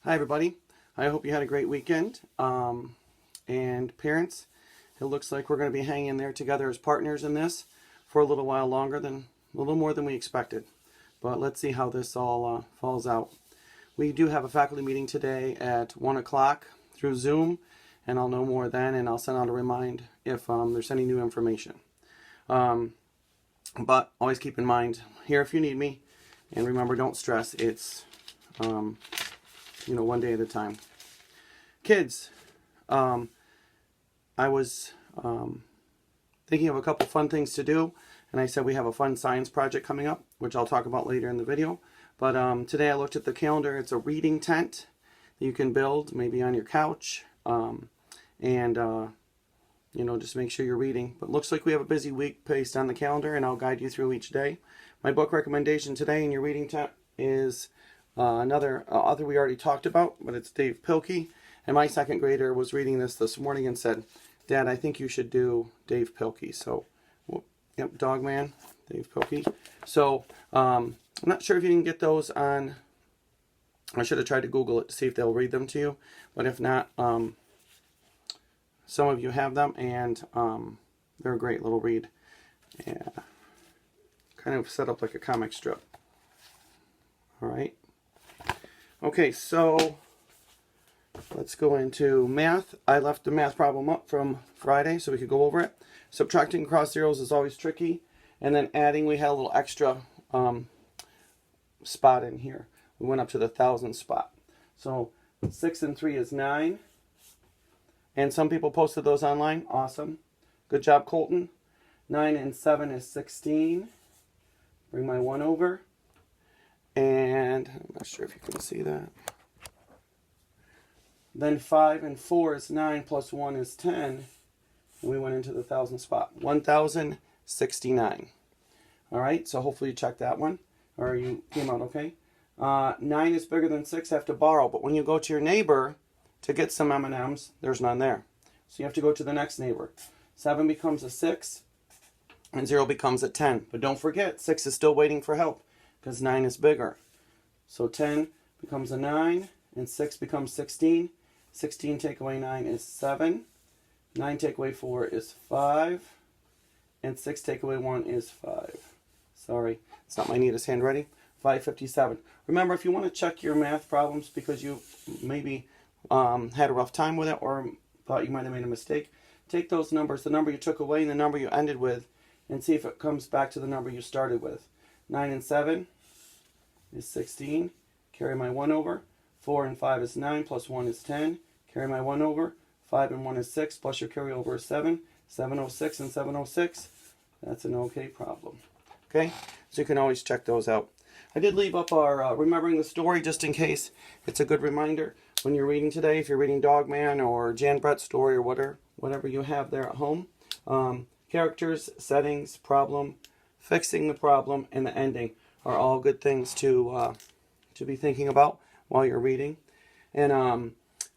Hi everybody, I hope you had a great weekend. And parents, it looks like we're going to be hanging there together as partners in this for a little while longer than, a little more than we expected. But let's see how this all falls out. We do have a faculty meeting today at 1 o'clock through Zoom, and I'll know more then, and I'll send out a remind if there's any new information. But always keep in mind, here if you need me, and remember, don't stress. It's one day at a time. Kids, I was thinking of a couple fun things to do, and I said we have a fun science project coming up, which I'll talk about later in the video. But today I looked at the calendar. It's a reading tent that you can build maybe on your couch, just make sure you're reading. But looks like we have a busy week based on the calendar, and I'll guide you through each day. My book recommendation today in your reading tent is another author we already talked about, but it's Dave Pilkey. And my second grader was reading this morning and said, "Dad, I think you should do Dave Pilkey." So, yep, Dogman, Dave Pilkey. So, I'm not sure if you can get those on. I should have tried to Google it to see if they'll read them to you. But if not, some of you have them, and they're a great little read. Yeah, kind of set up like a comic strip. All right. Okay, so let's go into math. I left the math problem up from Friday so we could go over it. Subtracting across zeros is always tricky. And then adding, we had a little extra spot in here. We went up to the 1,000 spot. So 6 and 3 is 9. And some people posted those online. Awesome. Good job, Colton. 9 and 7 is 16. Bring my 1 over. And I'm not sure if you can see that. Then 5 and 4 is 9 plus 1 is 10. And we went into the 1,000 spot. 1,069. All right, so hopefully you checked that one, or you came out okay. 9 is bigger than 6, have to borrow. But when you go to your neighbor to get some M&Ms, there's none there. So you have to go to the next neighbor. 7 becomes a 6, and 0 becomes a 10. But don't forget, 6 is still waiting for help, because 9 is bigger. So 10 becomes a 9, and 6 becomes 16. 16 take away 9 is 7. 9 take away 4 is 5. And 6 take away 1 is 5. Sorry, it's not my neatest handwriting. 557. Remember, if you want to check your math problems because you maybe had a rough time with it or thought you might have made a mistake, take those numbers, the number you took away and the number you ended with, and see if it comes back to the number you started with. 9 and 7 is 16. Carry my 1 over. 4 and 5 is 9 plus 1 is 10. Carry my 1 over. 5 and 1 is 6 plus your carryover is 7. 706 and 706. That's an okay problem. Okay, so you can always check those out. I did leave up our Remembering the Story just in case. It's a good reminder when you're reading today, if you're reading Dogman or Jan Brett's story or whatever you have there at home. Characters, settings, problem, fixing the problem, and the ending are all good things to be thinking about while you're reading. And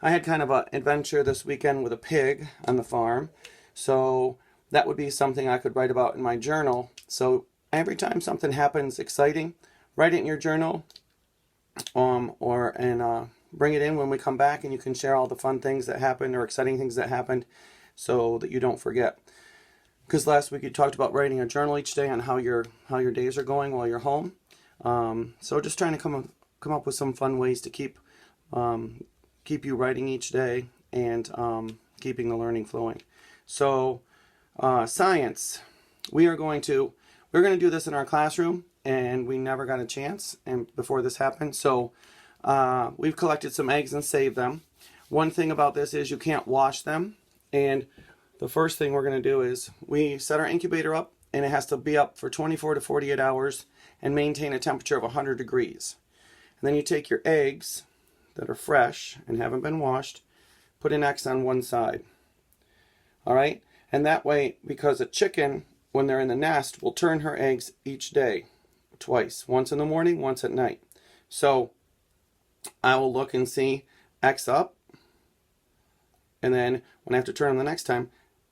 I had kind of an adventure this weekend with a pig on the farm. So that would be something I could write about in my journal. So every time something happens exciting, write it in your journal, and bring it in when we come back, and you can share all the fun things that happened or exciting things that happened so that you don't forget. Because last week you talked about writing a journal each day on how your days are going while you're home. So just trying to come up with some fun ways to keep you writing each day and keeping the learning flowing. So science, we're going to do this in our classroom, and we never got a chance and before this happened. So we've collected some eggs and saved them. One thing about this is you can't wash them, and the first thing we're going to do is we set our incubator up, and it has to be up for 24 to 48 hours and maintain a temperature of 100 degrees. And then you take your eggs that are fresh and haven't been washed, put an X on one side. All right? And that way, because a chicken, when they're in the nest, will turn her eggs each day, twice. Once in the morning, once at night. So I will look and see X up, and then when I have to turn them the next time,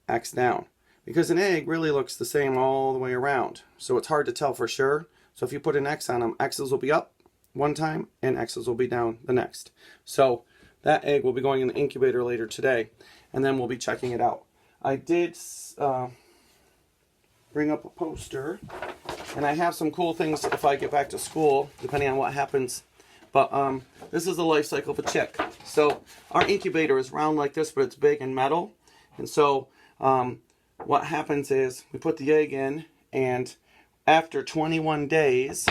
X down. Because an egg really looks the same all the way around. So it's hard to tell for sure. So if you put an X on them, X's will be up, one time and X's will be down the next. So that egg will be going in the incubator later today, and then we'll be checking it out. I did bring up a poster, and I have some cool things if I get back to school, depending on what happens. But this is the life cycle of a chick. So our incubator is round like this, but it's big and metal. And so what happens is we put the egg in, and after 21 days,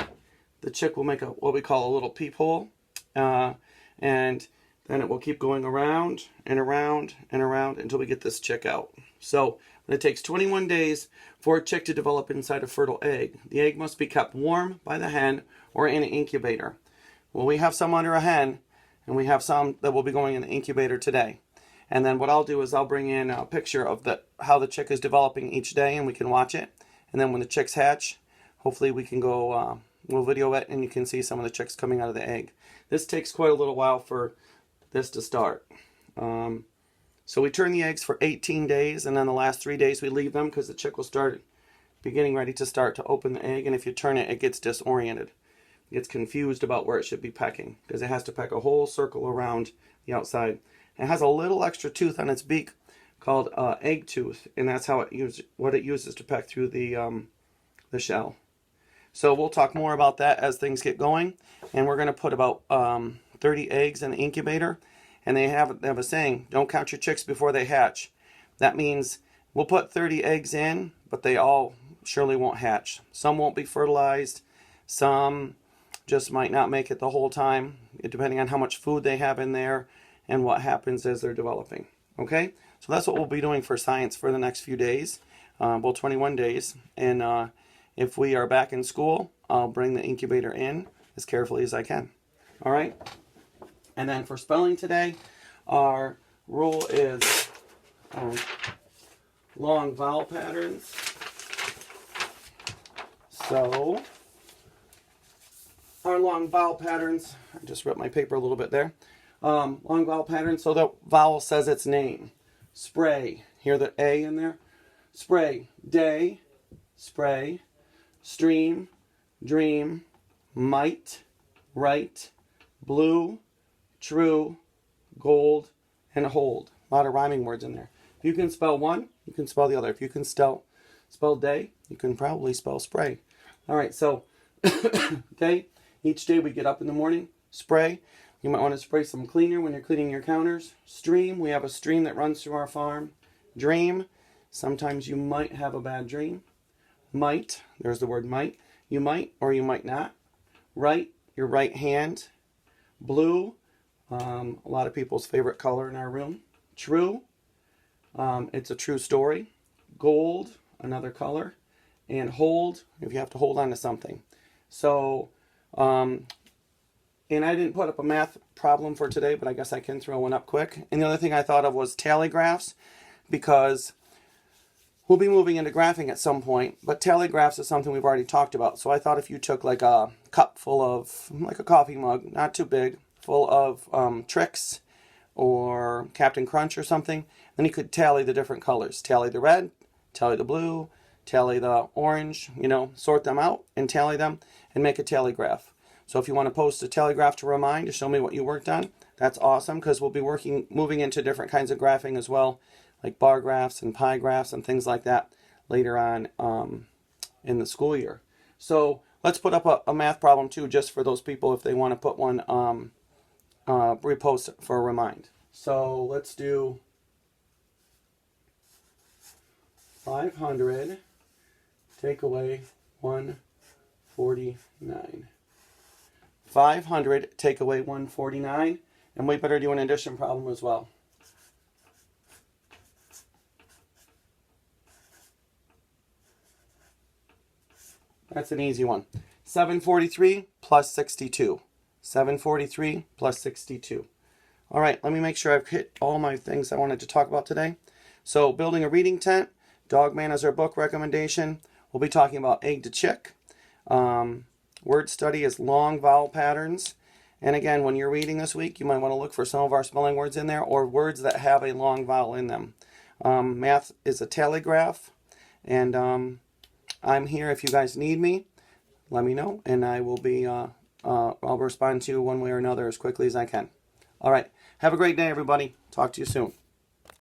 the chick will make what we call a little peephole, and then it will keep going around and around and around until we get this chick out. So it takes 21 days for a chick to develop inside a fertile egg. The egg must be kept warm by the hen or in an incubator. Well, we have some under a hen, and we have some that will be going in the incubator today. And then what I'll do is I'll bring in a picture of how the chick is developing each day, and we can watch it. And then when the chicks hatch, hopefully we can go, we'll video it, and you can see some of the chicks coming out of the egg. This takes quite a little while for this to start. So we turn the eggs for 18 days, and then the last 3 days we leave them because the chick will start ready to open the egg. And if you turn it, it gets disoriented. It gets confused about where it should be pecking because it has to peck a whole circle around the outside. It has a little extra tooth on its beak called egg tooth, and that's how what it uses to peck through the shell. So we'll talk more about that as things get going, and we're going to put about 30 eggs in the incubator. And they have a saying, don't count your chicks before they hatch. That means we'll put 30 eggs in, but they all surely won't hatch. Some won't be fertilized. Some just might not make it the whole time, depending on how much food they have in there and what happens as they're developing. Okay? So that's what we'll be doing for science for the next few days, 21 days. And if we are back in school, I'll bring the incubator in as carefully as I can. All right? And then for spelling today, our rule is long vowel patterns. So our long vowel patterns, I just ripped my paper a little bit there. Long vowel patterns, so the vowel says its name. Spray, hear the A in there? Spray, day, spray, stream, dream, might, right, blue, true, gold, and hold. A lot of rhyming words in there. If you can spell one, you can spell the other. If you can spell day, you can probably spell spray. All right, so day, each day we get up in the morning, spray. You might want to spray some cleaner when you're cleaning your counters. Stream, we have a stream that runs through our farm. Dream, sometimes you might have a bad dream. Might, there's the word might. You might or you might not. Right, your right hand. Blue, a lot of people's favorite color in our room. True, it's a true story. Gold, another color. And hold, if you have to hold on to something. So, and I didn't put up a math problem for today, but I guess I can throw one up quick. And the other thing I thought of was tally graphs, because we'll be moving into graphing at some point, but tally graphs is something we've already talked about. So I thought if you took like a cup full of, like a coffee mug, not too big, full of Trix or Captain Crunch or something, then you could tally the different colors. Tally the red, tally the blue, tally the orange, sort them out and tally them and make a tally graph. So if you want to post a tally graph to remind to show me what you worked on, that's awesome, because we'll be moving into different kinds of graphing as well, like bar graphs and pie graphs and things like that later on in the school year. So let's put up a math problem too, just for those people if they want to put one, repost for a remind. So let's do 500 take away 149. 500 take away 149, and we better do an addition problem as well. That's an easy one. 743 plus 62. 743 plus 62. All right, let me make sure I've hit all my things I wanted to talk about today. So building a reading tent, Dogman is our book recommendation. We'll be talking about egg to chick. Word study is long vowel patterns. And again, when you're reading this week, you might want to look for some of our spelling words in there or words that have a long vowel in them. Math is a tally graph. And I'm here if you guys need me. Let me know, and I will be I'll respond to you one way or another as quickly as I can. All right. Have a great day, everybody. Talk to you soon.